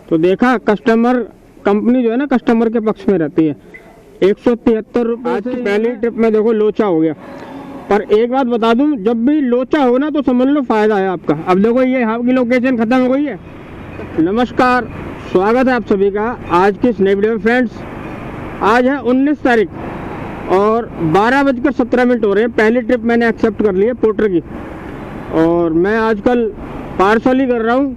तो देखा customer company जो है ना कस्टमर के पक्ष में रहती है। 173 रुपये आज की पहली ट्रिप में देखो लोचा हो गया। पर एक बात बता दूं, जब भी लोचा हो ना तो समझ लो फायदा है आपका। अब देखो ये आपकी लोकेशन खत्म हो गई है। नमस्कार, स्वागत है आप सभी का आज की इस नई वीडियो में। फ्रेंड्स, आज है 19 तारीख और 12:17 हो रहे हैं। पहली ट्रिप मैंने एक्सेप्ट कर ली है पोर्टर की और मैं आजकल पार्सल ही कर रहा हूँ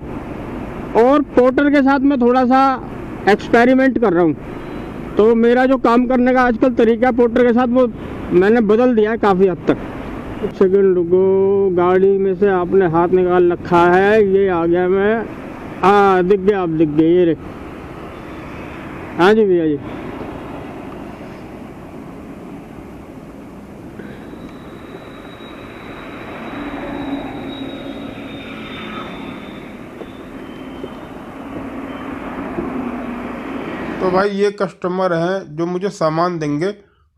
और पोर्टर के साथ मैं थोड़ा सा एक्सपेरिमेंट कर रहा हूँ। तो मेरा जो काम करने का आजकल तरीका पोर्टर के साथ वो मैंने बदल दिया है काफ़ी हद तक। एक सेकंड रुको, गाड़ी में से आपने हाथ निकाल रखा है, ये आ गया मैं। दिख गया, आप दिख गए, ये रे। हाँ जी भैया जी। तो भाई ये कस्टमर हैं जो मुझे सामान देंगे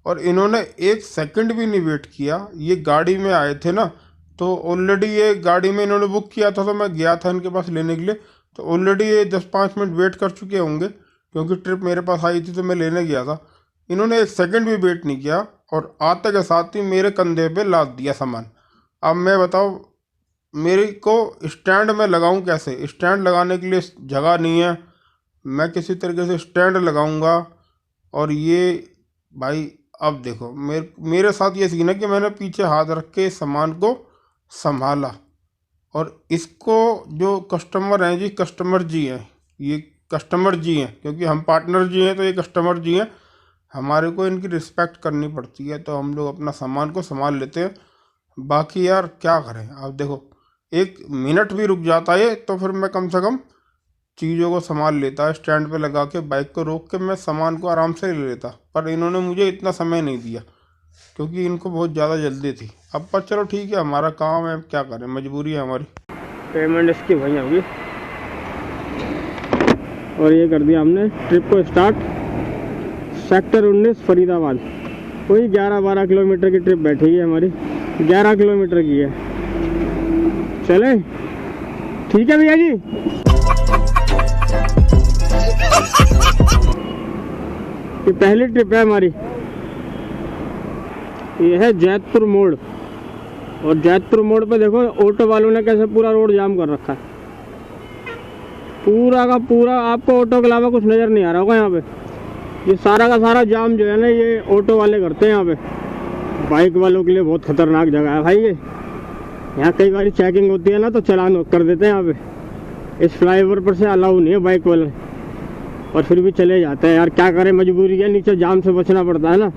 और इन्होंने 1 सेकंड भी नहीं वेट किया। ये गाड़ी में आए थे ना, तो ऑलरेडी ये गाड़ी में इन्होंने बुक किया था, तो मैं गया था इनके पास लेने के लिए। तो ऑलरेडी ये 10-5 मिनट वेट कर चुके होंगे क्योंकि ट्रिप मेरे पास आई थी तो मैं लेने गया था। इन्होंने 1 सेकंड भी वेट नहीं किया और आते के साथ ही मेरे कंधे पे लाद दिया सामान। अब मैं बताओ मेरे को स्टैंड में लगाऊं कैसे? स्टैंड लगाने के लिए जगह नहीं है, मैं किसी तरीके से स्टैंड लगाऊंगा। और ये भाई अब देखो मेरे साथ ये सीन है कि मैंने पीछे हाथ रख के सामान को संभाला और इसको जो कस्टमर हैं जी, कस्टमर जी हैं, ये कस्टमर जी हैं क्योंकि हम पार्टनर जी हैं, तो ये कस्टमर जी हैं। हमारे को इनकी रिस्पेक्ट करनी पड़ती है, तो हम लोग अपना सामान को संभाल लेते हैं। बाकी यार क्या करें, आप देखो 1 मिनट भी रुक जाता है तो फिर मैं कम से कम चीज़ों को संभाल लेता है। स्टैंड पे लगा के बाइक को रोक के मैं सामान को आराम से ले लेता, पर इन्होंने मुझे इतना समय नहीं दिया क्योंकि इनको बहुत ज़्यादा जल्दी थी। अब पर चलो ठीक है, हमारा काम है, क्या करें, मजबूरी है हमारी। पेमेंट इसकी वही होगी और ये कर दिया हमने ट्रिप को स्टार्ट। सेक्टर 19 फरीदाबाद, कोई 11-12 किलोमीटर की ट्रिप बैठी है हमारी, 11 किलोमीटर की है। चले ठीक है भैया जी। ये पहली ट्रिप है हमारी। ये है जैतपुर मोड़ और जैतपुर मोड़ पे देखो ऑटो वालों ने कैसे पूरा रोड जाम कर रखा है। पूरा का पूरा आपको ऑटो के अलावा कुछ नज़र नहीं आ रहा होगा यहाँ पे। ये सारा का सारा जाम जो है ना ये ऑटो वाले करते हैं यहाँ पे। बाइक वालों के लिए बहुत खतरनाक जगह है भाई ये। यहाँ कई बार चेकिंग होती है ना तो चालान कर देते हैं यहाँ पे। इस फ्लाईओवर पर से अलाउ नहीं है बाइक वाले और फिर भी चले जाते हैं। यार क्या करें, मजबूरी है, नीचे जाम से बचना पड़ता है ना।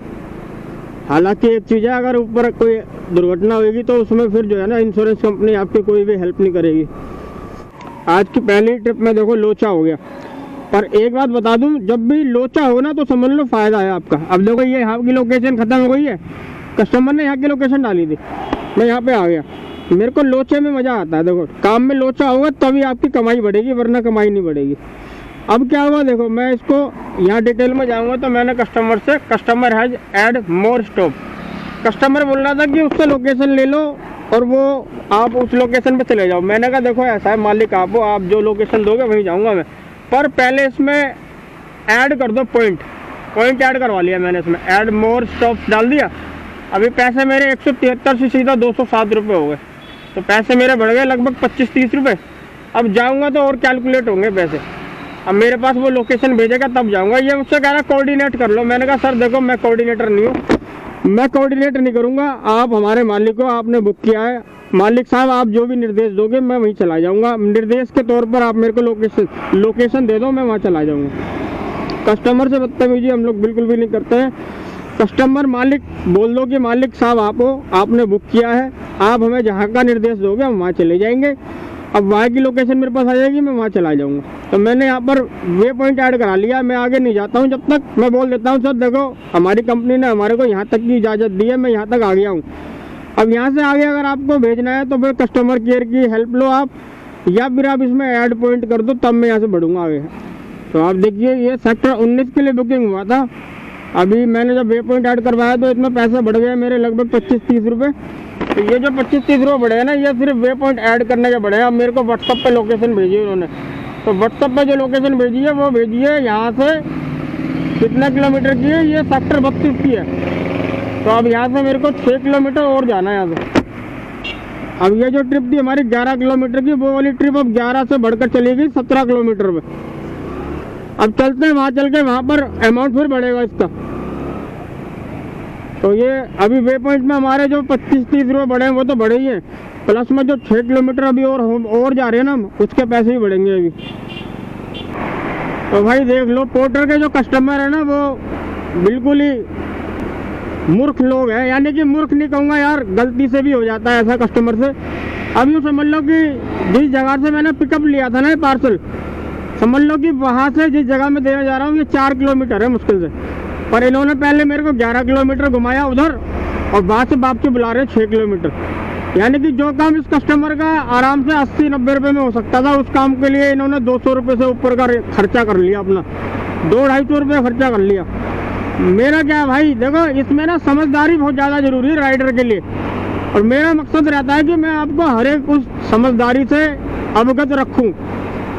हालांकि एक चीज़ है, अगर ऊपर कोई दुर्घटना होगी तो उसमें फिर जो है ना इंश्योरेंस कंपनी आपकी कोई भी हेल्प नहीं करेगी। आज की पहली ट्रिप में देखो लोचा हो गया। पर एक बात बता दूं, जब भी लोचा हो ना तो समझ लो फायदा है आपका। अब देखो ये आपकी लोकेशन खत्म हो गई है, कस्टमर ने यहाँ की लोकेशन डाली थी, मैं यहाँ पे आ गया। मेरे को लोचे में मज़ा आता है। देखो काम में लोचा होगा तभी आपकी कमाई बढ़ेगी, वरना कमाई नहीं बढ़ेगी। अब क्या हुआ देखो, मैं इसको यहाँ डिटेल में जाऊँगा तो मैंने कस्टमर से, customer has add more stop, customer बोल रहा था कि उससे लोकेशन ले लो और वो आप उस लोकेशन पे चले जाओ। मैंने कहा देखो ऐसा है, मालिक आप हो, आप जो लोकेशन दोगे वहीं जाऊँगा मैं, पर पहले इसमें ऐड कर दो पॉइंट ऐड करवा लिया मैंने। इसमें ऐड मोर स्टॉप डाल दिया। अभी पैसे मेरे 173 से सीधा 207 रुपये हो गए, तो पैसे मेरे बढ़ गए लगभग 25-30 रुपये। अब जाऊँगा तो और कैलकुलेट होंगे पैसे। अब मेरे पास वो लोकेशन भेजेगा तब जाऊंगा। ये मुझसे कह रहा कोऑर्डिनेट कर लो। मैंने कहा सर देखो मैं कोऑर्डिनेटर नहीं हूँ, मैं कोऑर्डिनेट नहीं करूँगा। आप हमारे मालिक हो, आपने बुक किया है, मालिक साहब आप जो भी निर्देश दोगे मैं वहीं चला जाऊँगा। निर्देश के तौर पर आप मेरे को लोकेशन दे दो, मैं वहाँ चला जाऊँगा। कस्टमर से बदतमीजी हम लोग बिल्कुल भी नहीं करते हैं। कस्टमर मालिक बोल दो कि मालिक साहब आप हो, आपने बुक किया है, आप हमें जहाँ का निर्देश दोगे हम वहाँ चले जाएंगे। अब वहाँ की लोकेशन मेरे पास आ जाएगी, मैं वहाँ चला जाऊँगा। तो मैंने यहाँ पर वे पॉइंट ऐड करा लिया। मैं आगे नहीं जाता हूँ जब तक मैं बोल देता हूँ सर देखो हमारी कंपनी ने हमारे को यहाँ तक की इजाज़त दी है, मैं यहाँ तक आ गया हूँ। अब यहाँ से आगे अगर आपको भेजना है तो फिर कस्टमर केयर की हेल्प लो आप, या फिर आप इसमें ऐड पॉइंट कर दो, तब मैं यहाँ से बढ़ूँगा आगे। तो आप देखिए ये सेक्टर 19 के लिए बुकिंग हुआ था। अभी मैंने जब वे पॉइंट ऐड करवाया तो इसमें पैसे बढ़ गए मेरे लगभग 25-30 रुपये। तो ये जो 25-30 रुपये बढ़े हैं ना, ये सिर्फ वे पॉइंट ऐड करने के बढ़े हैं। अब मेरे को व्हाट्सअप पे लोकेशन भेजी उन्होंने तो व्हाट्सएप पे जो लोकेशन भेजी है वो भेजिए यहाँ से कितना किलोमीटर की है, ये सेक्टर 32 की है। तो अब यहाँ से मेरे को 6 किलोमीटर और जाना है यहाँ से। अब ये जो ट्रिप थी हमारी 11 किलोमीटर की, वो वाली ट्रिप अब 11 से बढ़कर चली गई 17 किलोमीटर पे। अब चलते हैं वहाँ, चल के वहाँ पर अमाउंट फिर बढ़ेगा इसका। तो ये अभी वे पॉइंट में हमारे जो 25-30 रुपये बढ़े हैं वो तो बढ़े ही हैं, प्लस में जो 6 किलोमीटर अभी और जा रहे हैं ना, उसके पैसे ही बढ़ेंगे अभी। तो भाई देख लो, पोर्टर के जो कस्टमर है ना वो बिल्कुल ही मूर्ख लोग हैं। यानी कि मूर्ख नहीं कहूँगा यार, गलती से भी हो जाता है ऐसा कस्टमर से। अब यूँ समझ लो कि जिस जगह से मैंने पिकअप लिया था ना ये पार्सल, समझ लो कि वहाँ से जिस जगह में देने जा रहा हूँ ये 4 किलोमीटर है मुश्किल से, पर इन्होंने पहले मेरे को 11 किलोमीटर घुमाया उधर और वहाँ से वापसी बुला रहे 6 किलोमीटर। यानी कि जो काम इस कस्टमर का आराम से 80-90 रुपये में हो सकता था, उस काम के लिए इन्होंने 200 रुपये से ऊपर का खर्चा कर लिया, अपना 200-250 रुपये खर्चा कर लिया। मेरा क्या है भाई, देखो इसमें ना समझदारी बहुत ज़्यादा जरूरी है राइडर के लिए, और मेरा मकसद रहता है कि मैं आपको हर एक उस समझदारी से अवगत रखूं।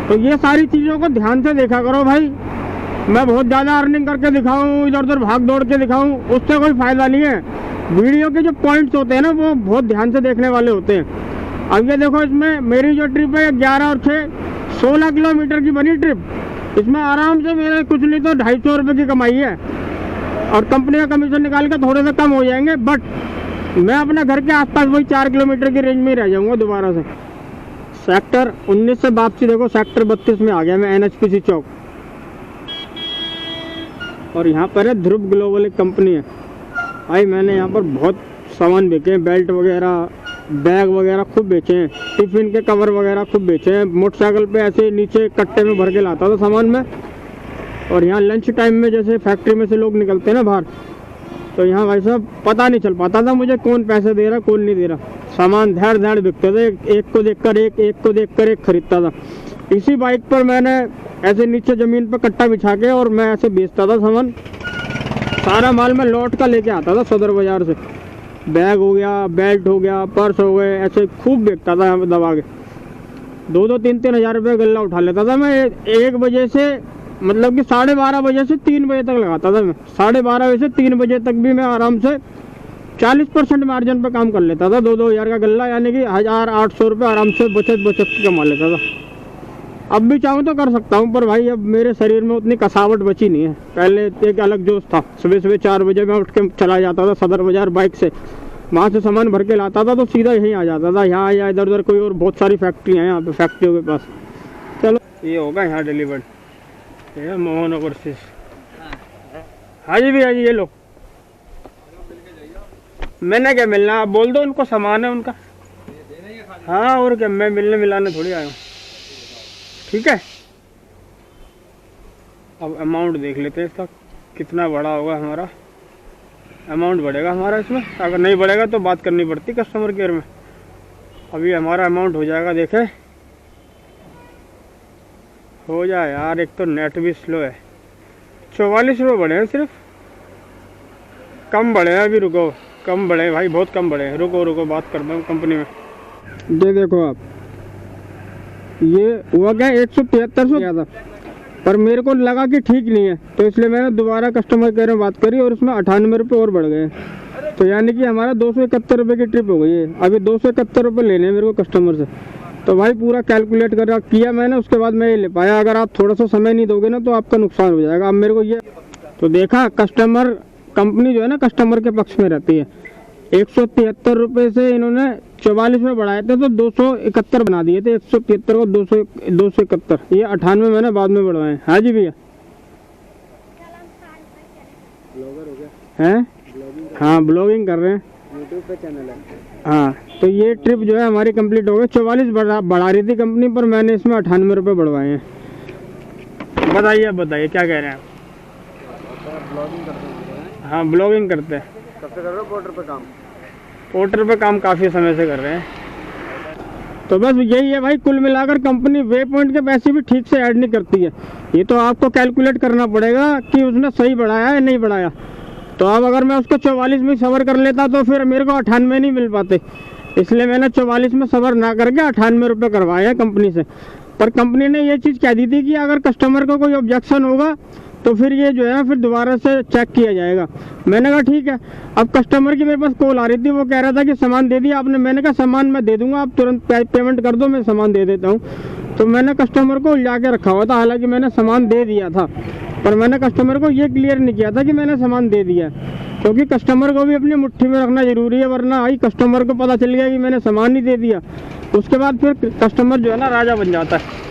तो ये सारी चीज़ों को ध्यान से देखा करो भाई। मैं बहुत ज़्यादा अर्निंग करके दिखाऊं, इधर उधर भाग दौड़ के दिखाऊं, उससे कोई फ़ायदा नहीं है। वीडियो के जो पॉइंट्स होते हैं ना वो बहुत ध्यान से देखने वाले होते हैं। अब ये देखो, इसमें मेरी जो ट्रिप है 11 और 6 16 किलोमीटर की बनी ट्रिप, इसमें आराम से मेरे कुछ नहीं तो 250 रुपये की कमाई है, और कंपनी का कमीशन निकाल के थोड़े से कम हो जाएंगे, बट मैं अपने घर के आसपास वही 4 किलोमीटर की रेंज में ही रह जाऊंगा दोबारा से। सेक्टर 19 से वापसी देखो सेक्टर 32 में आ गया मैं, NHPC चौक। और यहाँ पर है ध्रुव ग्लोबल एक कंपनी है भाई। मैंने यहाँ पर बहुत सामान बेचे हैं, बेल्ट वगैरह, बैग वगैरह खूब बेचे हैं, टिफिन के कवर वगैरह खूब बेचे हैं। मोटरसाइकिल पे ऐसे नीचे कट्टे में भर के लाता था सामान में। और यहाँ लंच टाइम में जैसे फैक्ट्री में से लोग निकलते हैं ना बाहर, तो यहाँ भाई साहब पता नहीं चल पाता था मुझे कौन पैसे दे रहा कौन नहीं दे रहा। सामान धैड़ धैड़ बिकते थे, एक को देखकर एक को देखकर एक खरीदता था। इसी बाइक पर मैंने ऐसे नीचे ज़मीन पर कट्टा बिछा के और मैं ऐसे बेचता था सामान। सारा माल मैं लौट का लेके आता था सदर बाज़ार से। बैग हो गया, बेल्ट हो गया, पर्स हो गए, ऐसे खूब बेचता था यहाँ पर दबा के। 2-2, 3-3 हज़ार रुपये गल्ला उठा लेता था मैं 1 बजे से, मतलब कि 12:30 बजे से 3 बजे तक लगाता था मैं। 12:30 बजे से 3 बजे तक भी मैं आराम से 40% मार्जिन पे काम कर लेता था। 2-2 हज़ार का गल्ला, यानी कि 1,800 रुपये आराम से बचत की कमा लेता था। अब भी चाहूँ तो कर सकता हूँ, पर भाई अब मेरे शरीर में उतनी कसावट बची नहीं है। पहले एक अलग जोश था, सुबह 4 बजे मैं उठ के चला जाता था सदर बाज़ार बाइक से, वहाँ से सामान भर के लाता था तो सीधा यहीं आ जाता था। यहाँ या इधर उधर कोई और बहुत सारी फैक्ट्रियाँ हैं यहाँ पे, फैक्ट्रियों के पास। चलो ये होगा यहाँ डिलीवर्ड, ये मोहन ओवरसीज। हाँ जी भैया जी, ये लो। मैंने क्या मिलना, आप बोल दो उनको, सामान है उनका। हाँ और क्या, मैं मिलने मिलाने थोड़ी आया हूँ। ठीक है, अब अमाउंट देख लेते हैं इसका कितना बड़ा होगा हमारा। अमाउंट बढ़ेगा हमारा इसमें, अगर नहीं बढ़ेगा तो बात करनी पड़ती कस्टमर केयर में। अभी हमारा अमाउंट हो जाएगा, देखे हो जाए यार। एक तो नेट भी स्लो है। 44 रुपये बढ़े हैं सिर्फ, कम बढ़े हैं अभी। रुको, कम बढ़े भाई, बहुत कम बढ़े हैं। रुको बात करता हूँ कंपनी में। ये देखो आप, ये हुआ क्या 173 किया था, पर मेरे को लगा कि ठीक नहीं है, तो इसलिए मैंने दोबारा कस्टमर केयर में बात करी और इसमें 98 रुपये और बढ़ गए। तो यानी कि हमारा 271 रुपये की ट्रिप हो गई है। अभी 271 रुपये लेने हैं मेरे को कस्टमर से। तो भाई पूरा कैलकुलेट कर किया मैंने, उसके बाद मैं ये ले पाया। अगर आप थोड़ा सा समय नहीं दोगे ना तो आपका नुकसान हो जाएगा। अब मेरे को ये तो देखा, कस्टमर कंपनी जो है ना कस्टमर के पक्ष में रहती है। 173 रुपये से इन्होंने 44 में बढ़ाए थे तो 271 बना दिए थे। 173 को 271, ये 98 मैंने बाद में बढ़वाए। हाँ जी भैया, हैं? हाँ ब्लॉगिंग कर रहे हैं, यूट्यूब पे चैनल है। हाँ, तो ये ट्रिप जो है हमारी कंप्लीट हो गई। 44 बढ़ा रही थी कंपनी, पर मैंने इसमें 98 रुपये बढ़वाए हैं। बताइए क्या कह रहे हैं आप? ब्लॉगिंग करते हैं। हाँ ब्लॉगिंग करते हैं। कब से कर रहे हो पोर्टर पे काम? पोर्टर पे काम काफ़ी समय से कर रहे हैं। तो बस यही है भाई, कुल मिलाकर कंपनी वे पॉइंट के पैसे भी ठीक से ऐड नहीं करती है। ये तो आपको कैलकुलेट करना पड़ेगा कि उसने सही बढ़ाया है नहीं बढ़ाया। तो अब अगर मैं उसको 44 में सबर कर लेता तो फिर मेरे को 98 नहीं मिल पाते, इसलिए मैंने 44 में सबर ना करके 98 रुपये करवाए हैं कंपनी से। पर कंपनी ने ये चीज़ कह दी थी कि अगर कस्टमर को कोई ऑब्जेक्शन होगा तो फिर ये जो है फिर दोबारा से चेक किया जाएगा। मैंने कहा ठीक है। अब कस्टमर की मेरे पास कॉल आ रही थी, वो कह रहा था कि सामान दे दिया आपने। मैंने कहा सामान मैं दे दूंगा, आप तुरंत पेमेंट कर दो, मैं सामान दे देता हूँ। तो मैंने कस्टमर को उलझा के रखा हुआ था, हालांकि मैंने सामान दे दिया था, पर मैंने कस्टमर को ये क्लियर नहीं किया था कि मैंने सामान दे दिया, क्योंकि कस्टमर को भी अपनी मुट्ठी में रखना जरूरी है, वरना आई कस्टमर को पता चल गया कि मैंने सामान ही दे दिया, उसके बाद फिर कस्टमर जो है ना राजा बन जाता है।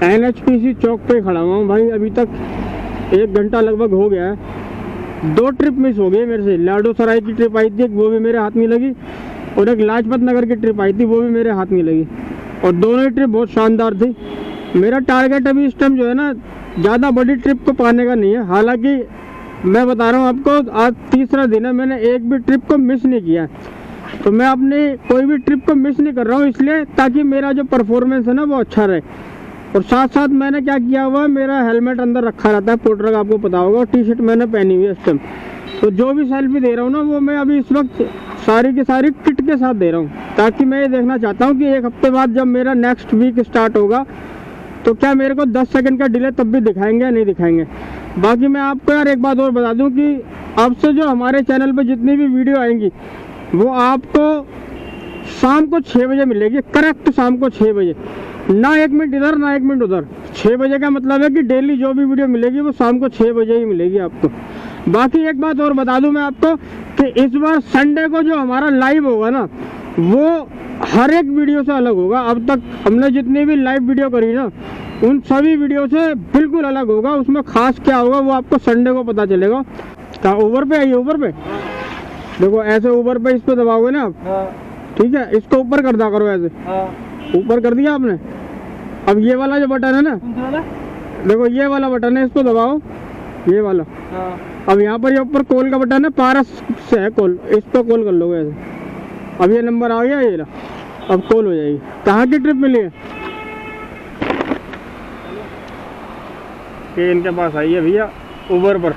NHPC चौक पे खड़ा हुआ हूँ भाई, अभी तक 1 घंटा लगभग हो गया है। 2 ट्रिप मिस हो गई मेरे से। लाडो सराय की ट्रिप आई थी, वो भी मेरे हाथ में लगी, और एक लाजपत नगर की ट्रिप आई थी, वो भी मेरे हाथ में लगी, और दोनों ही ट्रिप बहुत शानदार थी। मेरा टारगेट अभी इस टाइम जो है ना ज़्यादा बड़ी ट्रिप को पाने का नहीं है, हालांकि मैं बता रहा हूँ आपको, आज 3रा दिन है, मैंने एक भी ट्रिप को मिस नहीं किया। तो मैं अपनी कोई भी ट्रिप को मिस नहीं कर रहा हूँ, इसलिए ताकि मेरा जो परफॉर्मेंस है ना वो अच्छा रहे। और साथ साथ मैंने क्या किया हुआ, मेरा हेलमेट अंदर रखा रहता है, पोर्टर का आपको पता होगा, टी-शर्ट मैंने पहनी हुई है इस टाइम। तो जो भी सेल्फी दे रहा हूँ ना वो मैं अभी इस वक्त सारी की सारी किट के साथ दे रहा हूँ, ताकि मैं ये देखना चाहता हूँ कि 1 हफ्ते बाद जब मेरा नेक्स्ट वीक स्टार्ट होगा तो क्या मेरे को 10 सेकंड का डिले तब भी दिखाएंगे या नहीं दिखाएंगे। बाकी मैं आपको यार एक बात और बता दूं कि अब से जो हमारे चैनल पे जितनी भी वीडियो आएंगी वो आपको शाम को 6 बजे मिलेगी, करेक्ट शाम को 6 बजे, ना 1 मिनट इधर ना 1 मिनट उधर। 6 बजे का मतलब है कि डेली जो भी वीडियो मिलेगी वो शाम को 6 बजे ही मिलेगी आपको। बाकी एक बात और बता दूं मैं आपको कि इस बार संडे को जो हमारा लाइव होगा ना वो हर एक वीडियो से अलग होगा। अब तक हमने जितनी भी लाइव वीडियो करी ना उन सभी वीडियो से बिल्कुल अलग होगा। उसमें खास क्या होगा वो आपको संडे को पता चलेगा। क्या ऊबर पे आइए, ऊबर पे देखो, ऐसे ऊबर पे इस पे दबाओगे ना आप, ठीक है, इसको ऊपर कर दिया करो, ऐसे ऊपर कर दिया आपने। अब ये वाला जो बटन है ना, देखो ये वाला बटन है, इसको दबाओ, ये वाला। अब यहाँ पर ये ऊपर कॉल का बटन है, पारस से है कॉल, इस पर कॉल कर लोगे ऐसे। अब ये नंबर आ गया, ये अब कॉल हो जाएगी। कहाँ की ट्रिप मिली है? ये इनके पास आई है भैया, ऊबर पर,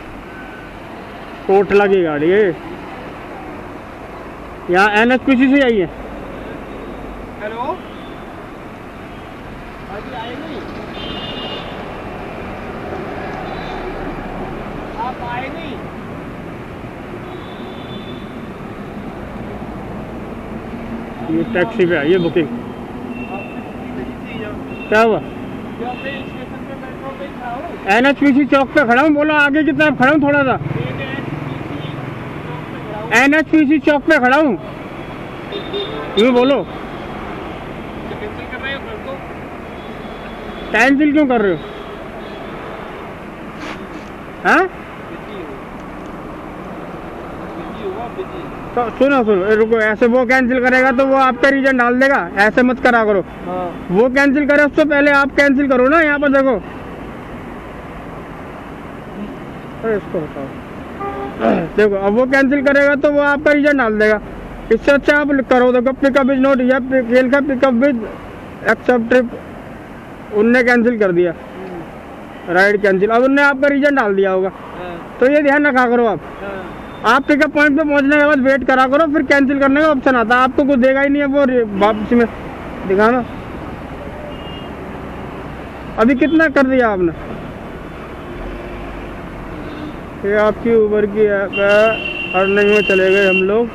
कोटला की गाड़ी है, यहाँ NHPC से आई है। हेलो, अभी आए नहीं, आप आए नहीं। ये टैक्सी पे आई है बुकिंग। क्या हुआ? NHPC चौक पे खड़ा हूँ। बोलो आगे की तरफ खड़ा हूँ थोड़ा सा। NHPC चौक पे खड़ा हूँ, यूँ बोलो। कैंसिल क्यों कर रहे हो? हाँ तो सुनो रुको, ऐसे वो कैंसिल करेगा तो वो आपका रीजन डाल देगा, ऐसे मत करा करो। वो कैंसिल करे उससे पहले आप कैंसिल करो ना। यहाँ पर देखो, अरे इसको बताओ, देखो अब वो कैंसिल करेगा तो वो आपका रीजन डाल देगा। इससे अच्छा आप करो, देखो पिकअप इज नॉट या पिकअप विद एक्सेप्ट ट्रिप, उनने कैंसिल कर दिया, राइड कैंसिल। अब उनने आपका रीजन डाल दिया होगा, तो ये ध्यान रखा करो। आप पिकअप पॉइंट पे पहुंचने के बाद वेट करा करो, फिर कैंसिल करने का ऑप्शन आता है। आपको कुछ देगा ही नहीं है वो वापसी में दिखाना। अभी कितना कर दिया आपने? ये आपकी ऊबर की ऐप है, अर्निंग में चले गए हम लोग।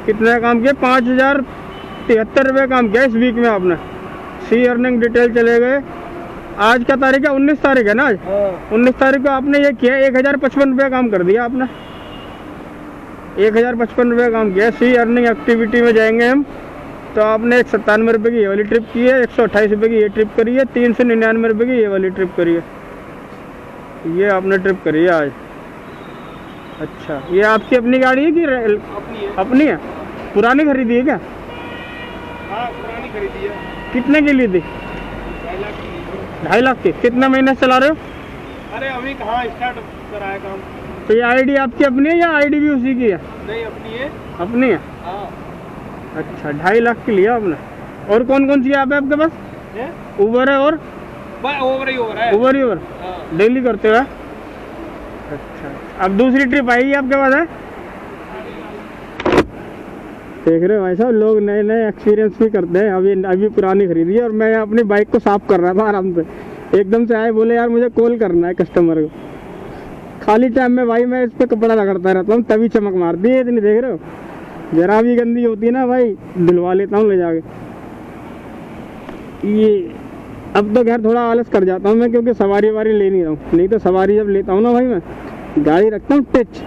कितने काम किए? 5073 रुपये काम किया इस वीक में आपने। सी अर्निंग डिटेल चले गए। आज का तारीख है 19 तारीख है ना, आज 19 तारीख को आपने ये किया, 1055 रुपये काम कर दिया आपने। 1055 रुपये काम किया। सी अर्निंग एक्टिविटी में जाएंगे हम, तो आपने 197 रुपये की ये वाली ट्रिप की है, 128 रुपये की ये ट्रिप करी है, 399 रुपये की ये वाली ट्रिप करी है। ये आपने ट्रिप करी है आज। अच्छा, ये आपकी अपनी गाड़ी है कि अपनी है? पुरानी खरीदी है क्या? हाँ, पुरानी खरीदी है। कितने की ली थी? 2.5 लाख की। कितने महीने चला रहे हो? अरे अभी कहाँ स्टार्ट कराया काम। तो ये आईडी आपकी अपनी है या आईडी भी उसी की है? नहीं, अपनी है। अपनी है? हाँ। अच्छा, 2.5 लाख की लिया आपने। और कौन कौन सी ऐप है आपके पास? उबर है और ओवर ही ओवर है। उबर ही उबर डेली करते हो? अच्छा, अब दूसरी ट्रिप आएगी आपके पास है? देख रहे हो भाई साहब, लोग नए नए एक्सपीरियंस भी करते हैं। अभी पुरानी खरीदी है और मैं अपनी बाइक को साफ कर रहा था आराम से, एकदम से आए बोले यार मुझे कॉल करना है कस्टमर को। खाली टाइम में भाई मैं इस पे कपड़ा रगड़ता रहता हूँ, तभी चमक मारती है इतनी, देख रहे हो। जरा भी गंदी होती है ना भाई, धुलवा लेता हूँ ले जाके। ये अब तो खैर थोड़ा आलस कर जाता हूँ मैं, क्योंकि सवारी वारी ले नहीं रहा हूँ। नहीं तो सवारी जब लेता हूँ ना भाई, मैं गाड़ी रखता हूँ टिच,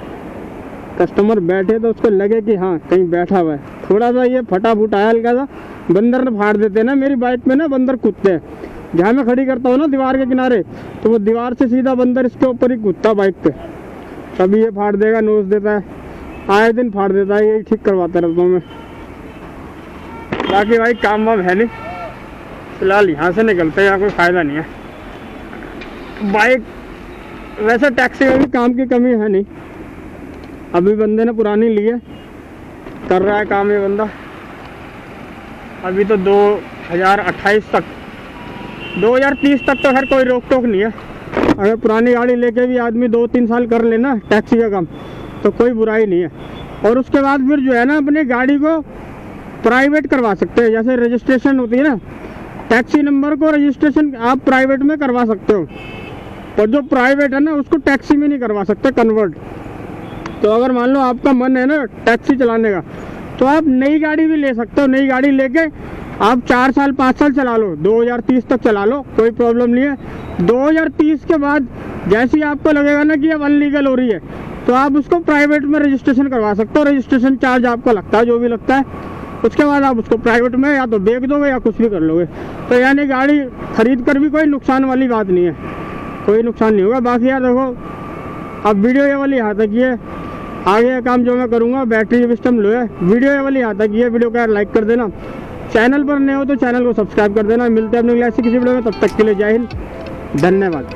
कस्टमर बैठे तो उसको लगे कि हाँ कहीं बैठा हुआ है। थोड़ा सा ये फटा फूटा है हल्का सा, बंदर ने फाड़ देते हैं ना मेरी बाइक में ना, बंदर कूदते हैं। जहाँ मैं खड़ी करता हूँ ना दीवार के किनारे, तो वो दीवार से सीधा बंदर इसके ऊपर ही कूदता बाइक पे। कभी ये फाड़ देगा, नोच देता है, आए दिन फाड़ देता है, यही ठीक करवाता रहता हूँ मैं। बाकी भाई काम वाम है नहीं, फिलहाल यहाँ से निकलते हैं, यहाँ कोई फ़ायदा नहीं है। बाइक वैसे टैक्सी में भी काम की कमी है नहीं। अभी बंदे ने पुरानी ली है, कर रहा है काम ये बंदा। अभी तो 2028 तक, 2030 तक तो खैर कोई रोक टोक नहीं है। अगर पुरानी गाड़ी लेके भी आदमी 2-3 साल कर लेना टैक्सी का काम, तो कोई बुराई नहीं है। और उसके बाद फिर जो है ना, अपनी गाड़ी को प्राइवेट करवा सकते हैं। जैसे रजिस्ट्रेशन होती है ना, टैक्सी नंबर को रजिस्ट्रेशन आप प्राइवेट में करवा सकते हो, और जो प्राइवेट है ना उसको टैक्सी में नहीं करवा सकते कन्वर्ट। तो अगर मान लो आपका मन है ना टैक्सी चलाने का, तो आप नई गाड़ी भी ले सकते हो। नई गाड़ी लेके आप 4 साल 5 साल चला लो, 2030 तक चला लो, कोई प्रॉब्लम नहीं है। 2030 के बाद जैसे ही आपको लगेगा ना कि अब अनलीगल हो रही है, तो आप उसको प्राइवेट में रजिस्ट्रेशन करवा सकते हो। रजिस्ट्रेशन चार्ज आपका लगता है, जो भी लगता है, उसके बाद आप उसको प्राइवेट में या तो बेच दोगे या कुछ भी कर लोगे। तो यानी गाड़ी खरीद कर भी कोई नुकसान वाली बात नहीं है, कोई नुकसान नहीं होगा। बाकी यार देखो, अब वीडियो ये वाली यहाँ तक ही है। आगे का काम जो मैं करूँगा, बैटरी सिस्टम लो है। वीडियो ये वाली यहाँ तक ही है। वीडियो को यार लाइक कर देना, चैनल पर नए हो तो चैनल को सब्सक्राइब कर देना। मिलते हैं अपने अगले ऐसी किसी वीडियो में, तब तक के लिए जय हिंद, धन्यवाद।